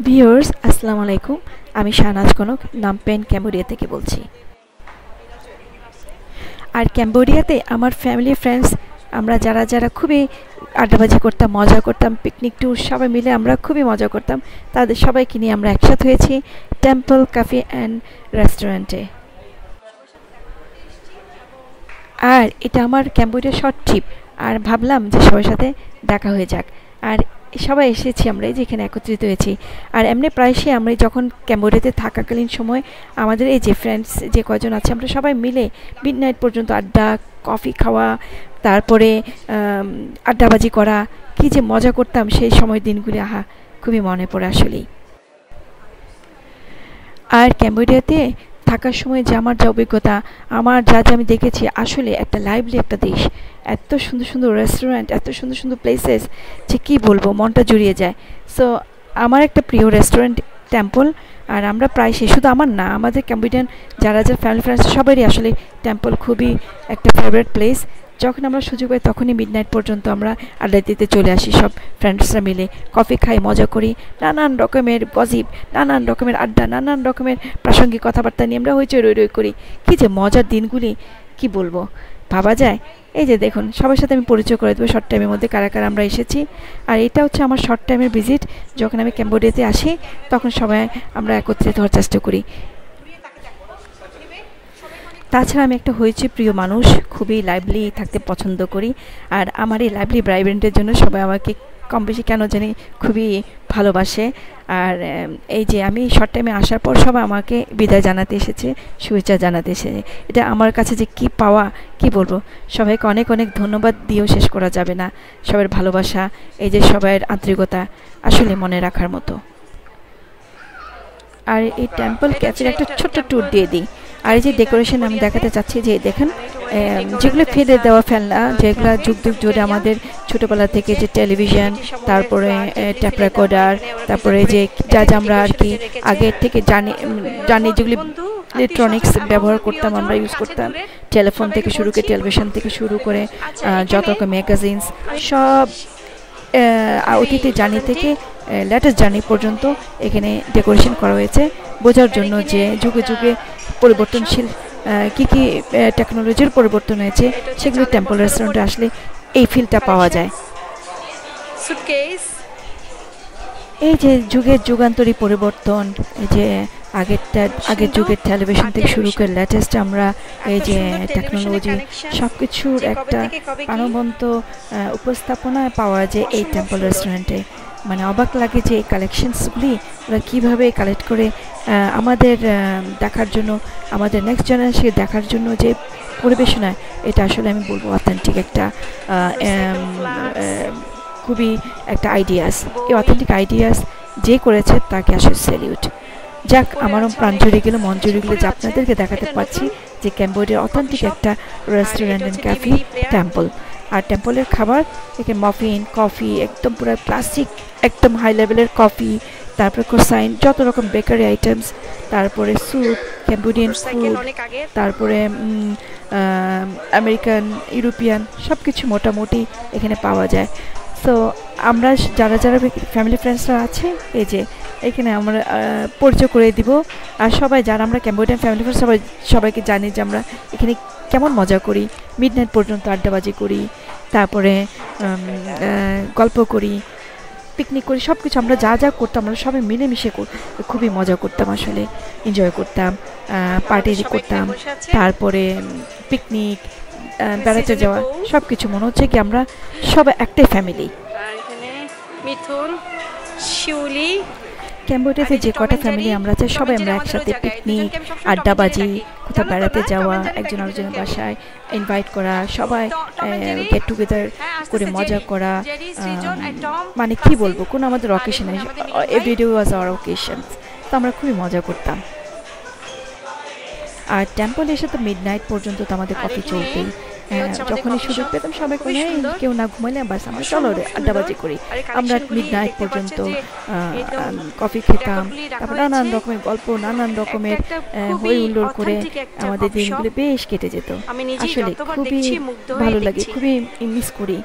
Viewers আসসালামু আলাইকুম। আমি শাহনাজ কনক নামপেন ক্যাম্বোডিয়া থেকে বলছি। আর ক্যাম্বোডিয়াতে আমার ফ্যামিলি ফ্রেন্ডস আমরা যারা খুবই আড্ডাবাজি করতাম, মজা করতাম, পিকনিক ট্যুর সবাই মিলে আমরা খুবই মজা করতাম। তাদের সবাইকে নিয়ে আমরা একসাথে হয়েছি টেম্পল ক্যাফে অ্যান্ড রেস্টুরেন্টে। আর এটা আমার ক্যাম্বোডিয়া শর্ট ট্রিপ। আর ভাবলাম যে সবার সাথে দেখা হয়ে যাক। আর সবাই এসেছি আমরা এই যেখানে একত্রিত হয়েছি। আর এমনি প্রায়শই আমরা যখন ক্যাম্বোডিয়াতে থাকাকালীন সময় আমাদের এই যে ফ্রেন্ডস যে কয়জন আছে আমরা সবাই মিলে মিডনাইট পর্যন্ত আড্ডা, কফি খাওয়া, তারপরে আড্ডাবাজি করা, কী যে মজা করতাম সেই সময় দিনগুলি, আহা খুবই মনে পড়ে আসলেই। আর ক্যাম্বোডিয়াতে থাকার সময় যে আমার যা অভিজ্ঞতা, আমার যা আমি দেখেছি, আসলে একটা লাইভলি একটা দেশ। এত সুন্দর সুন্দর রেস্টুরেন্ট, এত সুন্দর সুন্দর প্লেসেস যে কী বলবো, মনটা জুড়িয়ে যায়। সো আমার একটা প্রিয় রেস্টুরেন্ট টেম্পল। আর আমরা প্রায়শই, শুধু আমার না, আমাদের ক্যাম্বোডিয়ান যারা ফ্যামিলি ফ্রেন্ডস সবারই আসলে টেম্পল খুবই একটা ফেভারিট প্লেস। যখন আমরা সুযোগ পাই তখনই মিডনাইট পর্যন্ত আমরা আড্ডা দিতে চলে আসি সব ফ্রেন্ডসরা মিলে, কফি খাই, মজা করি, নানান রকমের গসিপ, নানান রকমের আড্ডা, নানান রকমের প্রাসঙ্গিক কথাবার্তা নিয়ে আমরা হইচই রই রই করি। কী যে মজার দিনগুলি, কি বলবো, ভাবা যায়। এই যে দেখুন, সবার সাথে আমি পরিচয় করে দেবো শর্ট টাইমের মধ্যে কারা কারা আমরা এসেছি। আর এটা হচ্ছে আমার শর্ট টাইমের ভিজিট। যখন আমি ক্যাম্বোডিয়াতে আসি তখন সবাই আমরা একত্রিত হওয়ার চেষ্টা করি। তাছাড়া আমি একটা হয়েছি প্রিয় মানুষ, খুবই লাইভলি থাকতে পছন্দ করি। আর আমার এই লাইভলি ভাইব্রেন্টের জন্য সবাই আমাকে কম বেশি কেন জানি খুবই ভালোবাসে। আর এই যে আমি শর্ট টাইমে আসার পর সবাই আমাকে বিদায় জানাতে এসেছে, শুভেচ্ছা জানাতে এসেছে। এটা আমার কাছে যে কি পাওয়া, কি বলবো। সবাইকে অনেক অনেক ধন্যবাদ দিয়েও শেষ করা যাবে না। সবার ভালোবাসা, এই যে সবাইয়ের আন্তরিকতা আসলে মনে রাখার মতো। আর এই টেম্পল ক্যাফের একটা ছোট্ট ট্যুর দিয়ে দিই। আর এই যে ডেকোরেশন আমি দেখাতে চাচ্ছি, যে দেখেন যেগুলো ফেলে দেওয়া ফেলনা, যেগুলো যুগ যুগ ধরে আমাদের ছোটোবেলা থেকে, যে টেলিভিশন, তারপরে ট্যাপ রেকর্ডার, তারপরে যে যা আমরা আর কি আগের থেকে জানি যেগুলি ইলেকট্রনিক্স ব্যবহার করতাম, আমরা ইউজ করতাম, টেলিফোন থেকে শুরু করে, টেলিভিশন থেকে শুরু করে যত রকম ম্যাগাজিনস, সব অতীতে জার্নি থেকে লেটেস্ট জার্নি পর্যন্ত এখানে ডেকোরেশন করা হয়েছে, বোঝার জন্য যে যুগে যুগে পরিবর্তনশীল কী কী টেকনোলজির পরিবর্তন হয়েছে, সেগুলো টেম্পল রেস্টুরেন্টে আসলে এই ফিলটা পাওয়া যায়। এই যে যুগের যুগান্তরী পরিবর্তন, এই যে আগের যুগের টেলিভিশন থেকে শুরু করে লেটেস্ট আমরা এই যে টেকনোলজি, সব কিছুর একটা প্রাণবন্ত উপস্থাপনা পাওয়া যায় এই টেম্পল রেস্টুরেন্টে। মানে অবাক লাগে যে এই কালেকশনসগুলি ওরা কীভাবে কালেক্ট করে আমাদের দেখার জন্য, আমাদের নেক্সট জেনারেশনকে দেখার জন্য যে পরিবেশনায়, এটা আসলে আমি বলবো অথেন্টিক একটা খুবই একটা আইডিয়াস। এই অথেন্টিক আইডিয়াস যে করেছে তাকে আসলে স্যালিউট। যাক, আমারও প্রাণ জুড়ে গেল, মন জুড়ে গেলো যে আপনাদেরকে দেখাতে পারছি যে ক্যাম্বোডিয়ার অথেন্টিক একটা রেস্টুরেন্ট অ্যান্ড ক্যাফে টেম্পল। আর টেম্পলের খাবার এখানে মফিন, কফি, একদম পুরো ক্লাসিক, একদম হাই লেভেলের কফি, তারপরে ক্রোসাইন, যত রকম বেকারি আইটেমস, তারপরে স্যুপ, ক্যাম্বোডিয়ান ফুড, তারপরে আমেরিকান, ইউরোপিয়ান সব কিছু মোটামুটি এখানে পাওয়া যায়। সো আমরা যারা ফ্যামিলি ফ্রেন্ডসরা আছে, এই যে এখানে আমরা পরিচয় করে দিব। আর সবাই যারা আমরা ক্যাম্বোডিয়ান ফ্যামিলি ফ্রেন্ডস সবাইকে জানি যে আমরা এখানে কেমন মজা করি, মিডনাইট পর্যন্ত আড্ডাবাজি করি, তারপরে গল্প করি, পিকনিক করি, সব কিছু আমরা যা করতাম আমরা সবাই মিলেমিশে খুবই মজা করতাম, আসলে এনজয় করতাম, পার্টি করতাম, তারপরে পিকনিক, বেড়াতে যাওয়া, সব কিছু মনে হচ্ছে কি আমরা সবাই একটাই ফ্যামিলি। মিথুন, শিউলি, ক্যাম্বোডিয়াতে যে কটা ফ্যামিলি আমরা আছি সবাই আমরা একসাথে পিকনিক, আড্ডাবাজি, কোথাও বেড়াতে যাওয়া, একজন আরেকজনের বাসায় ইনভাইট করা, সবাই গেট টুগেদার করে মজা করা, মানে কি বলবো, কোনো আমাদের occasion, everyday was our occasion. তো আমরা খুবই মজা করতাম। আর টেম্পল এসে তো মিডনাইট পর্যন্ত তো আমাদের কফি চলতেই। যখনই সুযোগ পেতাম সবাই করে, কেউ না ঘুমাইলে বাস আমরা চলো আড্ডাবাজি করি। আমরা মিডনাইট পর্যন্ত কফি খেতাম, তারপর নানান রকমের গল্প, নানান রকমের হই হুল্লোড় করে আমাদের দিনগুলো বেশ কেটে যেত। আসলে খুবই ভালো লাগে, খুবই মিস করি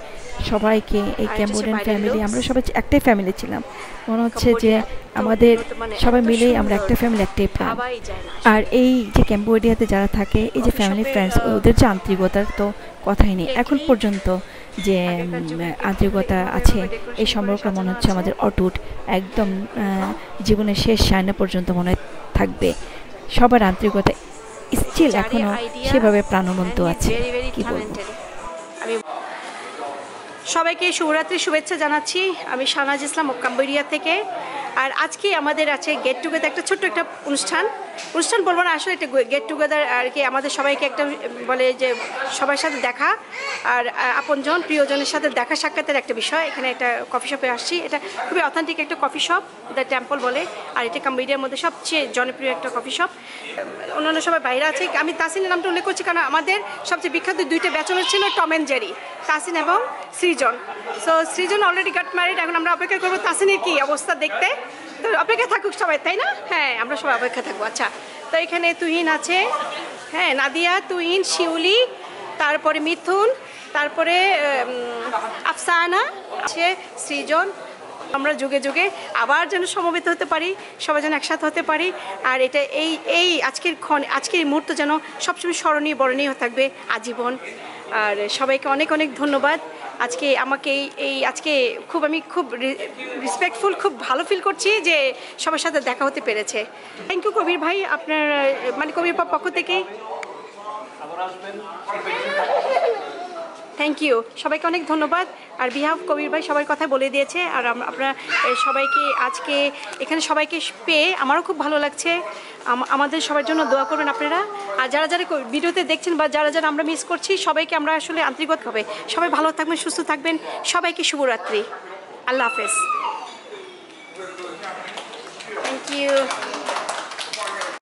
সবাইকে এই আর ক্যাম্বোডিয়ান বাইরের ফ্যামিলি, লোক। আমরা সবাই একটাই ফ্যামিলি ছিলাম, মনে হচ্ছে যে কম্বোডিয়া এত আমাদের উন্নত মানের, সবাই এত মিলেই আমরা সুন্দর, একটা ফ্যামিলি, একটাই প্রাণ। ভাবাই যায় না আর আসলে। এই যে ক্যাম্বোডিয়াতে যারা থাকে, এই যে কফি ফ্যামিলি শপের, ফ্রেন্ডস, ওদের যে আন্তরিকতার তো কথাই নেই এখন কেকই পর্যন্ত, যে আগেকার যুগের কেক আন্তরিকতা এভাবে আছে, এভাবে এই ডেকোরেশন করে সম্পর্ক মনে সাজানো হচ্ছে আছে। আমাদের অটুট, একদম জীবনের শেষ সায়না পর্যন্ত মনে হয় থাকবে। সবার আন্তরিকতা স্টিল যারই এখনো idea, সেভাবে প্রাণবন্ত and he's আছে, very, very কি বলবো। talented. আমি সবাইকে শুভরাত্রির শুভেচ্ছা জানাচ্ছি। আমি শাহনাজ ইসলাম কম্বোডিয়া থেকে। আর আজকে আমাদের আছে গেট টুগেদার, একটা ছোট্ট একটা অনুষ্ঠান বলবো না, আসলে একটা গেট টুগেদার আর কি। আমাদের সবাইকে একটা বলে যে সবার সাথে দেখা আর আপনজন প্রিয়জনের সাথে দেখা সাক্ষাতের একটা বিষয়। এখানে একটা কফি শপে আসছি, এটা খুবই অথেন্টিক একটা কফি শপ, দ্য টেম্পল বলে। আর এটা কম্বোডিয়ার মধ্যে সবচেয়ে জনপ্রিয় একটা কফি শপ। অন্যান্য সবাই বাইরে আছে, আমি তাসিনের নামটা উল্লেখ করছি কারণ আমাদের সবচেয়ে বিখ্যাত দুইটা ব্যাচেলর ছিল, টম অ্যান্ড জেরি, তাসিন এবং সৃজন। সো সৃজন অলরেডি গট ম্যারিড, এখন আমরা অপেক্ষা করবো তাসিনের কি অবস্থা দেখতে। তো অপেক্ষা থাকুক সবাই, তাই না? হ্যাঁ, আমরা সবাই অপেক্ষা থাকবো। আচ্ছা, তো এখানে তুহিন আছে, হ্যাঁ, নাদিয়া, তুহিন, শিউলি, তারপরে মিথুন, তারপরে আফসানা আছে, সৃজন। আমরা যুগে যুগে আবার যেন সমবেত হতে পারি, সবাই যেন একসাথে হতে পারি। আর এটা এই আজকের এই মুহূর্ত যেন সবসময় স্মরণীয় বরণীয় থাকবে আজীবন। আর সবাইকে অনেক অনেক ধন্যবাদ। আজকে আমাকে আজকে আমি খুব রেসপেক্টফুল, খুব ভালো ফিল করছি যে সবার সাথে দেখা হতে পেরেছে। থ্যাংক ইউ কবির ভাই, আপনার মানে কবির পক্ষ থেকে থ্যাংক ইউ, সবাইকে অনেক ধন্যবাদ। আর বিহাফ কবির ভাই সবার কথা বলে দিয়েছে। আর আপনারা সবাইকে আজকে এখানে সবাইকে পেয়ে আমারও খুব ভালো লাগছে। আমাদের সবার জন্য দোয়া করবেন আপনারা। আর যারা যারা ভিডিওতে দেখছেন বা যারা যারা আমরা মিস করছি, সবাইকে আমরা আসলে আন্তরিকতা হবে। সবাই ভালো থাকবেন, সুস্থ থাকবেন, সবাইকে শুভরাত্রি, আল্লাহ হাফেজ, থ্যাংক ইউ।